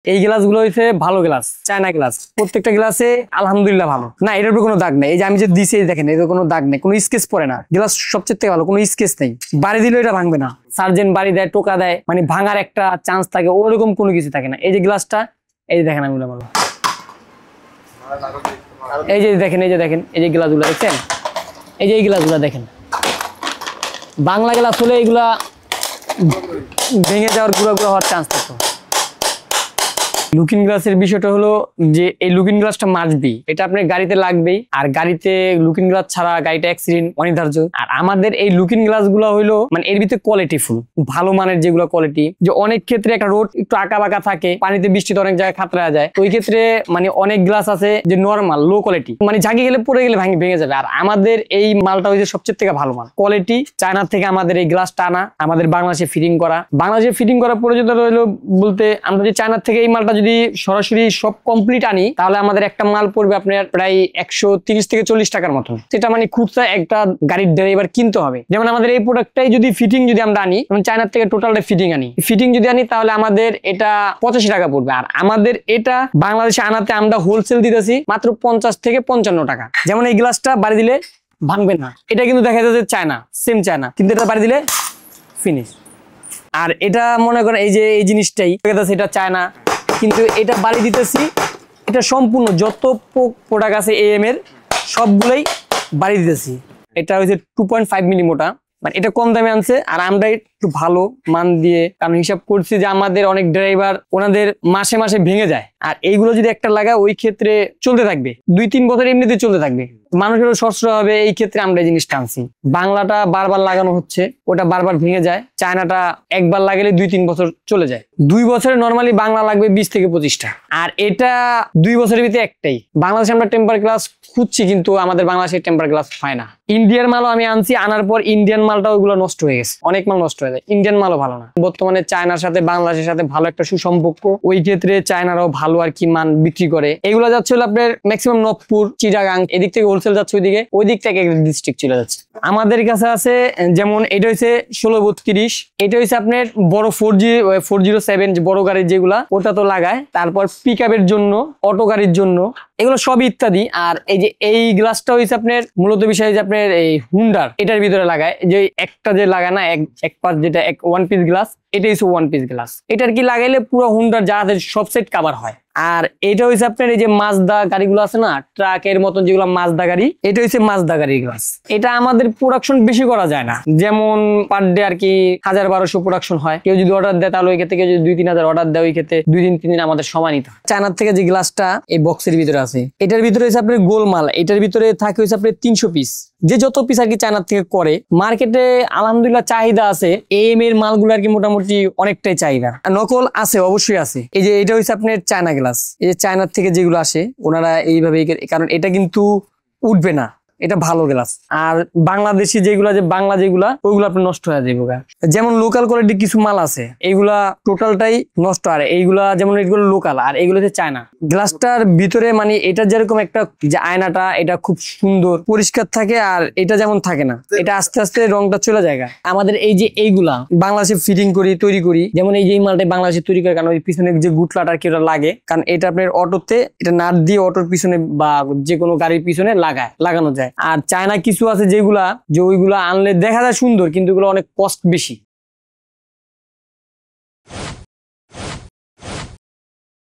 এই গ্লাসগুলো হইছে ভালো গ্লাস, চায়না গ্লাস, প্রত্যেকটা গ্লাসে আলহামদুলিল্লাহ ভালো। না এটার উপর কোনো দাগ নেই, এই যে আমি যে দিছি দেখেন এর কোনো দাগ নেই, কোনো স্কেচ পড়ে না, গ্লাস সবচেয়ে থেকে ভালো, কোনো স্কেচ নেই, বাড়ি দিলে এটা ভাঙবে না। সার্জেন্ট বাড়ি দেয়, টোকা দেয়, মানে ভাঙার একটা চান্স থাকে, ওরকম কোনো কিছু থাকে না। এই যে গ্লাসটা, এই যে দেখেন আমি বলো, এই যে দেখেন, এই যে দেখেন, এই যে গ্লাসগুলো দেখছেন, এই যে এই গ্লাসগুলো দেখেন, বাংলা গ্লাস হলে এইগুলা ভেঙে যাওয়ার গুঁড়া গুঁড়া হওয়ার চান্স থাকে। লুকিং গ্লাসের বিষয়টা হলো যে এই লুকিং গ্লাসটা মাসবি, এটা আপনার গাড়িতে লাগবেই, আর গাড়িতে লুকিং গ্লাস ছাড়া গাড়িটা অ্যাক্সিডেন্ট অনিবার্য। আর আমাদের এই লুকিং গ্লাস গুলো হইলো মানে এর ভিতরে কোয়ালিটি ফুল, ভালো মানের যেগুলো কোয়ালিটি, যে অনেক ক্ষেত্রে একটা রোড একটু আঁকা বাঁকা থাকে, পানিতে বৃষ্টিতে অনেক জায়গায় খাতরা যায়, ওই ক্ষেত্রে মানে অনেক গ্লাস আছে যে নর্মাল লো কোয়ালিটি, মানে ঝাঁকি গেলে পড়ে গেলে ভেঙে যাবে। আর আমাদের এই মালটা হচ্ছে সবচেয়ে থেকে ভালো মাল কোয়ালিটি, চায়না থেকে আমাদের এই গ্লাসটা আনা, আমাদের বাংলাদেশে ফিটিং করা। বাংলাদেশে ফিটিং করার প্রয়োজনীয়তা রইলো বলতে, আমরা যে চায়না থেকে এই মালটা যদি সরাসরি সব কমপ্লিট আনি, তাহলে আমাদের একটা মাল পড়বে আপনার প্রায় 130 থেকে 40 টাকার মতন। সেটা মানে খুচরা একটা গাড়ির ড্রাইভার কিনতে হবে। যেমন আমাদের এই প্রোডাক্টটাই যদি ফিটিং যদি আমরা আনি, যেমন চায়না থেকে টোটালটা ফিটিং যদি আনি, তাহলে আমাদের এটা 85 টাকা পড়বে। আর আমাদের এটা বাংলাদেশে আনাতে আমরা হোলসেল দিতেছি মাত্র 50 থেকে 55 টাকা। যেমন এই গ্লাসটা বাড়ি দিলে ভাঙবে না, এটা কিন্তু দেখা যাচ্ছে চায়না, সেম চায়না, কিন্তু এটা বাড়ি দিলে ফিনিশ। আর এটা মনে করেন এই যে এই জিনিসটাই এটা চায়না, কিন্তু এটা বাড়ি দিতেছি, এটা সম্পূর্ণ যত প্রোডাক্ট আছে AM এর সবগুলোই বাড়ি দিতেছি। এটা হচ্ছে 2.5 মিলি মোটা, মানে এটা কম দামে আনছে, আর আমরা একটু ভালো মান দিয়ে, কারণ হিসাব করছি যে আমাদের অনেক ড্রাইভার ওনাদের মাসে মাসে ভেঙে যায়, আর এইগুলো যদি একটা লাগায় ওই ক্ষেত্রে চলতে থাকবে 2-3 বছর এমনিতে চলতে থাকবে, মানুষেরও সাশ্রয় হবে। এই ক্ষেত্রে আমরা এই জিনিসটা আনছি। বাংলাটা বারবার লাগানো হচ্ছে, ওটা বারবার ভেঙে যায়, চায়নাটা একবার লাগালে 2-3 বছর চলে যায়। 2 বছরে নর্মালি বাংলা লাগবে 20 থেকে 25টা, আর এটা 2 বছরের ভিতরে একটাই। বাংলাদেশে আমরা টেম্পার গ্লাস খুঁজছি, কিন্তু আমাদের বাংলাদেশে টেম্পার গ্লাস হয় না। ইন্ডিয়ার মালও আমি আনছি, আনার পর ইন্ডিয়ান মালটা ওইগুলো নষ্ট হয়ে গেছে, অনেক মাল নষ্ট হয়ে যায়, ইন্ডিয়ান মালও ভালো না। বর্তমানে চায়নার সাথে বাংলাদেশের সাথে ভালো একটা সুসম্পর্ক, ওই ক্ষেত্রে চায়নারাও ভালো আর কি মান বিক্রি করে। এগুলো যাচ্ছে হলো আপনার ম্যাক্সিমাম নবপুর, চিটাগাং, এদিক থেকে হোলসেল যাচ্ছে, ওই দিক থেকে ডিস্ট্রিক্ট চলে যাচ্ছে। আমাদের কাছে আছে যেমন এটা হচ্ছে 1632, এটা হচ্ছে আপনার বড় 407 বড় গাড়ির যেগুলা, ওটা তো লাগায়। তারপর পিক আপের জন্য, অটো গাড়ির জন্য, এগুলো সবই ইত্যাদি। আর এই যে এই গ্লাসটা হচ্ছে আপনার মূলত বিষয় যে আপনার এই হুন্ডার এটার ভিতরে লাগায়, যে একটা যে লাগায় না এক পাশ, যেটা ওয়ান পিস গ্লাস, এটা হচ্ছে ওয়ান পিস গ্লাস। এটার কি লাগাইলে পুরো হুন্ডার জাহাজের সব সেট কভার হয়। আর এটা হচ্ছে আপনার এই যে মাজদা গাড়িগুলো আছে না, ট্রাকের মতন যেগুলো মাজদা গাড়ি, এটা হচ্ছে মাজদা গাড়ির গ্লাস। এটা আমাদের প্রোডাকশন বেশি করা যায় না, যেমন পার ডে আর কি 1000-1200 প্রোডাকশন হয়। কেউ যদি অর্ডার দেয় তাহলে ওই ক্ষেত্রে, কেউ যদি 2-3 হাজার অর্ডার দেয় ওই ক্ষেত্রে 2-3 দিন আমাদের সময় নিতে হয়। চায়নার থেকে যে গ্লাসটা এই বক্সের ভিতরে আছে, এটার ভিতরে হচ্ছে আপনার গোলমাল, এটার ভিতরে থাকে হচ্ছে আপনার 300 পিস, যে যত পিস আর কি চায়নার থেকে করে। মার্কেটে আলহামদুলিল্লাহ চাহিদা আছে, AM এর মালগুলো আর কি মোটামুটি অনেকটাই চাহিদা। নকল আছে, অবশ্যই আছে। এই যে এটা হচ্ছে আপনার চায়না গ্লাস, এই যে চায়নার থেকে যেগুলো আসে ওনারা এইভাবে, কারণ এটা কিন্তু উঠবে না, এটা ভালো গ্লাস। আর বাংলাদেশি যেগুলা, যে বাংলা যেগুলা, ওইগুলো আপনার নষ্ট হয়ে যাবে। যেমন লোকাল কোয়ালিটির কিছু মাল আছে, এইগুলা টোটালটাই নষ্ট। আর এইগুলা যেমন এগুলো লোকাল, আর এইগুলো হচ্ছে চায়না। গ্লাসটার ভিতরে মানে এটা যেরকম একটা যে আয়নাটা, এটা খুব সুন্দর পরিষ্কার থাকে, আর এটা যেমন থাকে না, এটা আস্তে আস্তে রংটা চলে যায়। আমাদের এই যে এইগুলা বাংলাদেশে ফিটিং করি, তৈরি করি, যেমন এই যে এই মালটা বাংলাদেশে তৈরি করে, কারণ ওই পিছনে যে গুটলাটা কি ওটা লাগে, কারণ এটা আপনার অটোতে এটা নাট দিয়ে অটোর পিছনে বা যে কোনো গাড়ির পিছনে লাগানো যায়। আর চায়না কিছু আছে যেগুলা, যে ওইগুলা আনলে দেখা যায় সুন্দর, কিন্তু ওগুলো অনেক কস্ট বেশি।